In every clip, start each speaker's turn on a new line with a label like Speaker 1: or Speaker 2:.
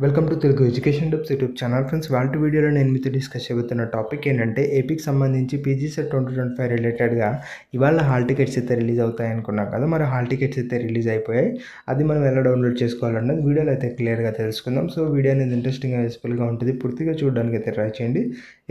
Speaker 1: Welcome to Telugu education tips YouTube channel. Friends, వాళ్ళ వీడియోలో నేను మీతో డిస్కస్ చేయబోతున్న టాపిక్ ఏంటంటే ఏపీకి సంబంధించి పీజీ సెట్ 2025 రిలేటెడ్గా ఇవాళ హాల్ టికెట్స్ అయితే రిలీజ్ అవుతాయి అనుకున్నాం కదా. మరి హాల్ టికెట్స్ అయితే రిలీజ్ అయిపోయాయి. అది మనం ఎలా డౌన్లోడ్ చేసుకోవాలన్నది వీడియోలో అయితే క్లియర్గా తెలుసుకుందాం. సో వీడియో అనేది ఇంట్రెస్టింగ్గా యూస్ఫుల్గా ఉంటుంది. పూర్తిగా చూడడానికి అయితే ట్రై చేయండి.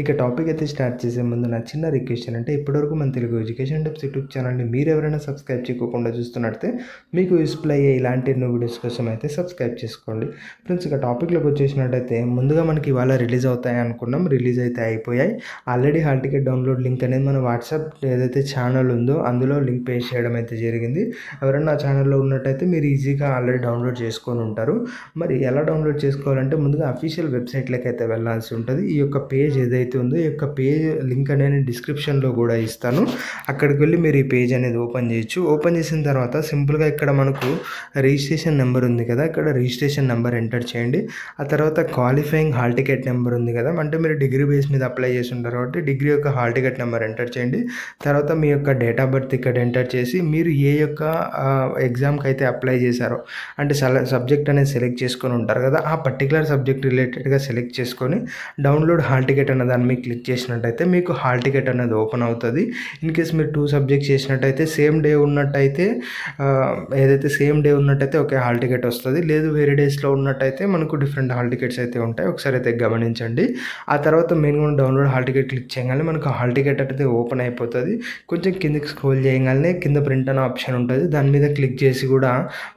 Speaker 1: ఇక టాపిక్ అయితే స్టార్ట్ చేసే ముందు నా చిన్న రిక్వెస్ట్ అంటే ఇప్పటివరకు మన తెలుగు ఎడ్యుకేషన్ టిప్స్ యూట్యూబ్ ఛానల్ని మీరు ఎవరైనా సబ్స్క్రైబ్ చేయకుండా చూస్తున్నట్టే మీకు యూస్ఫుల్ అయ్యే ఇలాంటి ఎన్నో వీడియోస్ కోసం అయితే సబ్స్క్రైబ్ చేసుకోండి. ఫ్రెండ్స్, ఇక టాపిక్లోకి వచ్చేసినట్టయితే ముందుగా మనకి ఇవాళ రిలీజ్ అవుతాయి అనుకున్నాం. రిలీజ్ అయితే అయిపోయాయి. Already hall ticket download link అనేది మన వాట్సాప్ ఏదైతే ఛానల్ ఉందో అందులో లింక్ పేస్ట్ చేయడం అయితే జరిగింది. ఎవరైనా ఆ ఛానల్లో ఉన్నట్టయితే మీరు ఈజీగా ఆల్రెడీ డౌన్లోడ్ చేసుకొని ఉంటారు. మరి ఎలా డౌన్లోడ్ చేసుకోవాలంటే ముందుగా అఫీషియల్ వెబ్సైట్లోకి అయితే వెళ్ళాల్సి ఉంటుంది. ఈ యొక్క పేజ్ ఏదైతే ఉందో ఈ యొక్క పేజ్ లింక్ అనేది డిస్క్రిప్షన్లో కూడా ఇస్తాను. అక్కడికి వెళ్ళి మీరు ఈ పేజ్ అనేది ఓపెన్ చేయొచ్చు. ఓపెన్ చేసిన తర్వాత సింపుల్గా ఇక్కడ మనకు రిజిస్ట్రేషన్ నెంబర్ ఉంది కదా, ఇక్కడ రిజిస్ట్రేషన్ నెంబర్ ఎంటర్ చేయండి. ఆ తర్వాత క్వాలిఫైయింగ్ హాల్ టికెట్ నెంబర్ ఉంది కదా, అంటే మీరు డిగ్రీ బేస్ మీద అప్లై చేసి ఉంటారు కాబట్టి డిగ్రీ యొక్క హాల్ టికెట్ నెంబర్ ఎంటర్ చేయండి. తర్వాత మీ యొక్క డేట్ ఆఫ్ బర్త్ ఇక్కడ ఎంటర్ చేసి మీరు ఏ యొక్క ఎగ్జామ్కి అయితే అప్లై చేశారో అంటే సబ్జెక్ట్ అనేది సెలెక్ట్ చేసుకొని ఉంటారు కదా, ఆ పర్టికులర్ సబ్జెక్ట్ రిలేటెడ్గా సెలెక్ట్ చేసుకొని డౌన్లోడ్ హాల్ టికెట్ అన్న దాన్ని మీకు క్లిక్ చేసినట్టయితే మీకు హాల్ టికెట్ అనేది ఓపెన్ అవుతుంది. ఇన్ కేస్ మీరు 2 సబ్జెక్ట్స్ చేసినట్టయితే సేమ్ డే ఉన్నట్టయితే ఒకే హాల్ టికెట్ వస్తుంది. లేదు వేరే డేస్లో ఉన్నట్టయితే మనకు డిఫరెంట్ హాల్ టికెట్స్ అయితే ఉంటాయి. ఒకసారి అయితే గమనించండి. ఆ తర్వాత మెయిన్గా డౌన్లోడ్ హాల్ టికెట్ క్లిక్ చేయగానే మనకు హాల్ టికెట్ అయితే ఓపెన్ అయిపోతుంది. కొంచెం కిందకి స్క్రోల్ చేయగానే కింద ప్రింట్ అనే ఆప్షన్ ఉంటుంది. దాని మీద క్లిక్ చేసి కూడా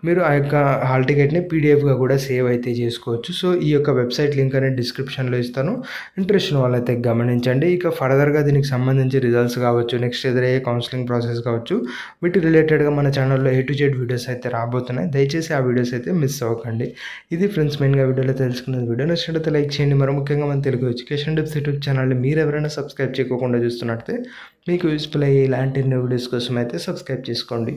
Speaker 1: మీరు ఆ యొక్క హాల్ టికెట్ని పీడిఎఫ్గా కూడా సేవ్ అయితే చేసుకోవచ్చు. సో ఈ యొక్క వెబ్సైట్ లింక్ అనేది డిస్క్రిప్షన్లో ఇస్తాను. ఇంట్రెస్ట్ ఉన్న వాళ్ళైతే గమనించండి. ఇక ఫర్దర్గా దీనికి సంబంధించి రిజల్ట్స్ కావచ్చు, నెక్స్ట్ ఎదురయ్యే కౌన్సిలింగ్ ప్రాసెస్ కావచ్చు, వీటి రిలేటెడ్గా మన ఛానల్లో A to Z వీడియోస్ అయితే రాబోతున్నాయి. దయచేసి ఆ వీడియోస్ అయితే మిస్ అవ్వకండి. ఇది ఫ్రెండ్స్ మెయిన్గా వీడియోలో తెలుసుకున్నది. వీడియో నచ్చినట్లయితే లైక్ చేయండి. మరి ముఖ్యంగా మన తెలుగు ఎడ్యుకేషన్ టిప్స్ యూట్యూబ్ ఛానల్ని మీరు ఎవరైనా సబ్స్క్రైబ్ చేయకుండా చూస్తున్నట్లయితే మీకు యూస్ఫుల్ అయ్యే ఇలాంటి ఎన్నో వీడియోస్ కోసం అయితే సబ్స్క్రైబ్ చేసుకోండి.